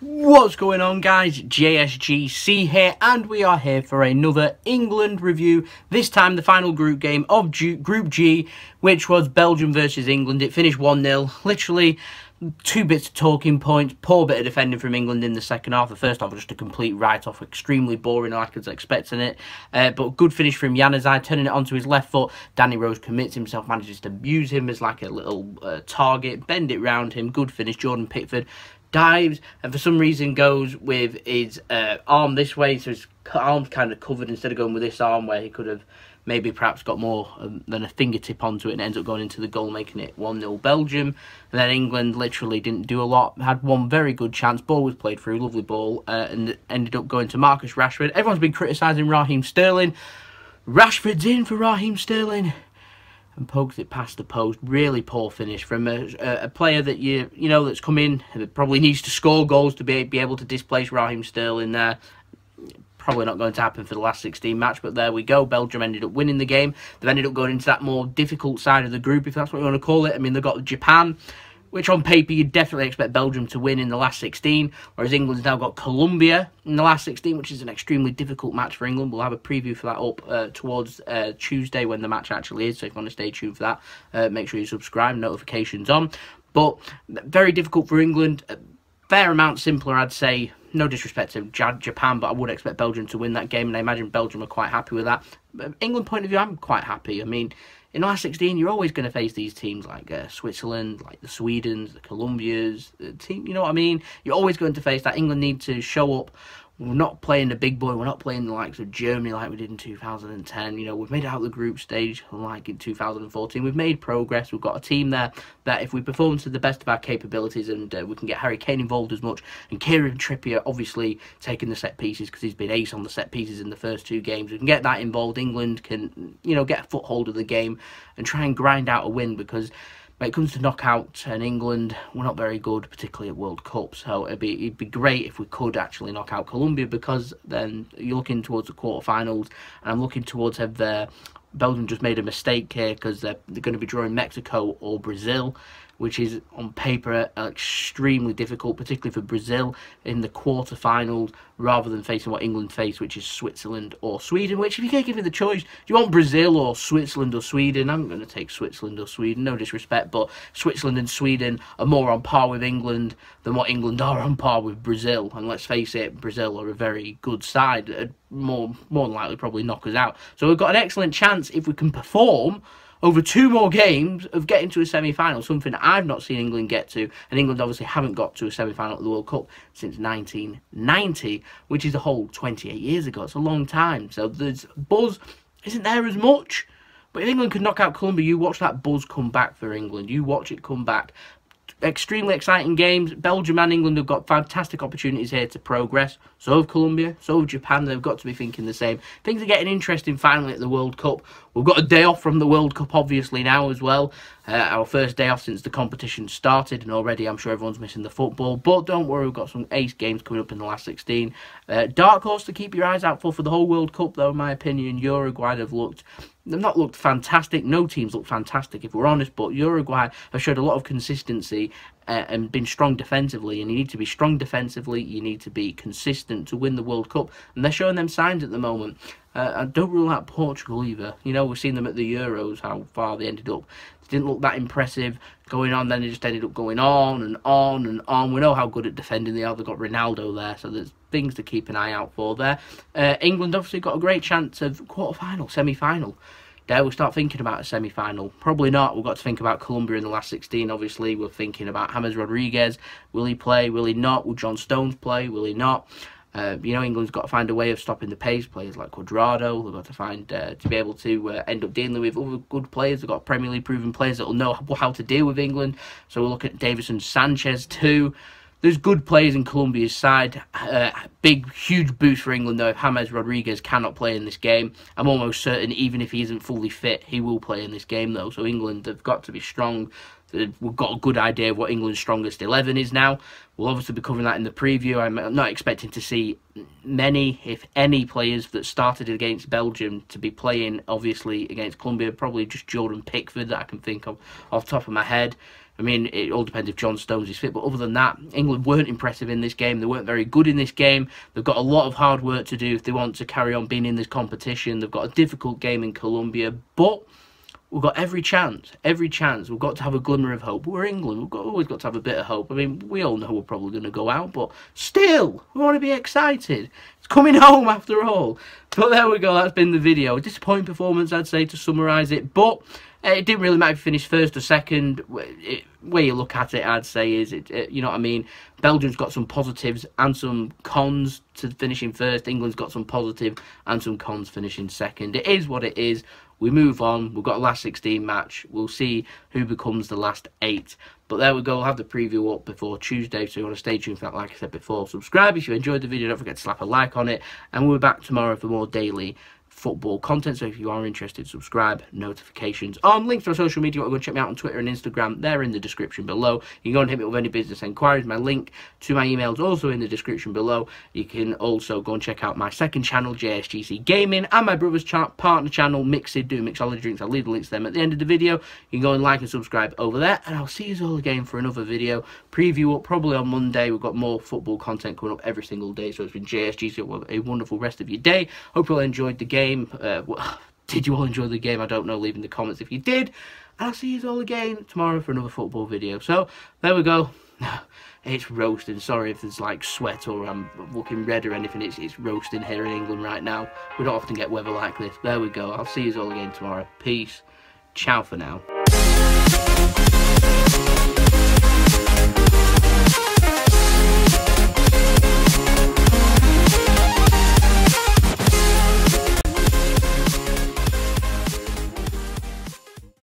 What's going on, guys? JSGC here, and we are here for another England review. This time the final group game of Group G, which was Belgium versus England. It finished 1-0. Literally 2 bits of talking points. Poor bit of defending from England in the second half. The first half was just a complete write-off. Extremely boring, like I was expecting it. But good finish from Januzaj, turning it onto his left foot. Danny Rose commits himself, manages to use him as like a little target, bend it round him. Good finish. Jordan Pickford dives and for some reason goes with his arm this way, so his arm's kind of covered instead of going with this arm where he could have maybe perhaps got more than a fingertip onto it, and ends up going into the goal, making it 1-0 Belgium. And then England literally didn't do a lot, had one very good chance, ball was played through, lovely ball, and ended up going to Marcus Rashford. Everyone's been criticising Raheem Sterling. Rashford's in for Raheem Sterling and pokes it past the post. Really poor finish from a player that you know that's come in and probably needs to score goals to be able to displace Raheem Sterling there. Probably not going to happen for the last 16 match, but there we go. Belgium ended up winning the game. They've ended up going into that more difficult side of the group, if that's what you want to call it. I mean, they've got Japan, which on paper you'd definitely expect Belgium to win in the last 16, whereas England's now got Colombia in the last 16, which is an extremely difficult match for England. We'll have a preview for that up towards Tuesday when the match actually is, so if you want to stay tuned for that, make sure you subscribe, notifications on. But very difficult for England, fair amount simpler, I'd say. No disrespect to Japan, but I would expect Belgium to win that game, and I imagine Belgium are quite happy with that. England point of view, I'm quite happy. I mean, in the last 16, you're always going to face these teams like Switzerland, like the Swedens, the Colombias, the team. You know what I mean? You're always going to face that. England need to show up. We're not playing the big boy. We're not playing the likes of Germany like we did in 2010. You know, we've made it out of the group stage like in 2014. We've made progress. We've got a team there that if we perform to the best of our capabilities and we can get Harry Kane involved as much, and Kieran Trippier obviously taking the set pieces because he's been ace on the set pieces in the first 2 games. We can get that involved. England can, you know, get a foothold of the game and try and grind out a win, because when it comes to knockout and England, we're not very good, particularly at World Cup. So it'd be great if we could actually knock out Colombia, because then you're looking towards the quarterfinals, and I'm looking towards Belgium just made a mistake here because they're going to be drawing Mexico or Brazil, which is on paper extremely difficult, particularly for Brazil in the quarterfinals, rather than facing what England face, which is Switzerland or Sweden. Which, if you can't give me the choice, do you want Brazil or Switzerland or Sweden? I'm going to take Switzerland or Sweden, no disrespect, but Switzerland and Sweden are more on par with England than what England are on par with Brazil. And let's face it, Brazil are a very good side, more than likely probably knock us out. So we've got an excellent chance, if we can perform over 2 more games, of getting to a semi-final, something I've not seen England get to, and England obviously haven't got to a semi-final at the World Cup since 1990, which is a whole 28 years ago. It's a long time, so the buzz isn't there as much. But if England could knock out Colombia, you watch that buzz come back for England. You watch it come back. Extremely exciting games. Belgium and England have got fantastic opportunities here to progress. So have Colombia, so have Japan. They've got to be thinking the same. Things are getting interesting finally at the World Cup. We've got a day off from the World Cup obviously now as well. Our first day off since the competition started, and already I'm sure everyone's missing the football. But don't worry, we've got some ace games coming up in the last 16. Dark horse to keep your eyes out for the whole World Cup, though, in my opinion. Uruguay have they've not looked fantastic. No teams look fantastic, if we're honest, but Uruguay have showed a lot of consistency and been strong defensively, and you need to be strong defensively, you need to be consistent to win the World Cup, and they're showing them signs at the moment. I don't rule out Portugal either. You know, we've seen them at the Euros, how far they ended up. They didn't look that impressive going on, then they just ended up going on and on and on. We know how good at defending they are. They've got Ronaldo there, so there's things to keep an eye out for there. England obviously got a great chance of quarter-final, semi-final. Dare we start thinking about a semi-final? Probably not. We've got to think about Colombia in the last 16, obviously. We're thinking about James Rodriguez. Will he play? Will he not? Will John Stones play? Will he not? You know, England's got to find a way of stopping the pace. Players like Cuadrado, they've got to find to be able to end up dealing with other good players. They've got Premier League proven players that will know how to deal with England. So we're looking at Davison Sanchez too. There's good players in Colombia's side. Big, huge boost for England, though, if James Rodriguez cannot play in this game. I'm almost certain, even if he isn't fully fit, he will play in this game, though. So England have got to be strong. We've got a good idea of what England's strongest 11 is now. We'll obviously be covering that in the preview. I'm not expecting to see many, if any, players that started against Belgium to be playing, obviously, against Colombia. Probably just Jordan Pickford that I can think of off the top of my head. I mean, it all depends if John Stones is fit, but other than that, England weren't impressive in this game. They weren't very good in this game. They've got a lot of hard work to do if they want to carry on being in this competition. They've got a difficult game in Colombia, but we've got every chance. We've got to have a glimmer of hope. We're England. Always got to have a bit of hope. I mean, we all know we're probably going to go out, but still, we want to be excited. It's coming home after all. But there we go. That's been the video. A disappointing performance, I'd say, to summarise it. But it didn't really matter if you finished first or second. Where you look at it, I'd say, is you know what I mean? Belgium's got some positives and some cons to finishing first. England's got some positive and some cons finishing second. It is what it is. We move on. We've got a last 16 match. We'll see who becomes the last 8. But there we go. I'll have the preview up before Tuesday, so you want to stay tuned for that. Like I said before, subscribe if you enjoyed the video. Don't forget to slap a like on it. And we'll be back tomorrow for more daily football content. So if you are interested, subscribe, notifications on. Links to our social media. Go check me out on Twitter and Instagram. They're in the description below. You can go and hit me with any business enquiries. My link to my email is also in the description below. You can also go and check out my second channel, JSGC Gaming, and my brother's partner channel, Mixed, do Mixology Drinks. I'll leave the links to them at the end of the video. You can go and like and subscribe over there, and I'll see you all again for another video. Preview up probably on Monday. We've got more football content coming up every single day, so it's been JSGC. A wonderful rest of your day. Hope you all enjoyed the game. Did you all enjoy the game? I don't know. Leave in the comments if you did. And I'll see you all again tomorrow for another football video. So, there we go. It's roasting. Sorry if there's like sweat or I'm looking red or anything. It's roasting here in England right now. We don't often get weather like this. There we go. I'll see you all again tomorrow. Peace. Ciao for now.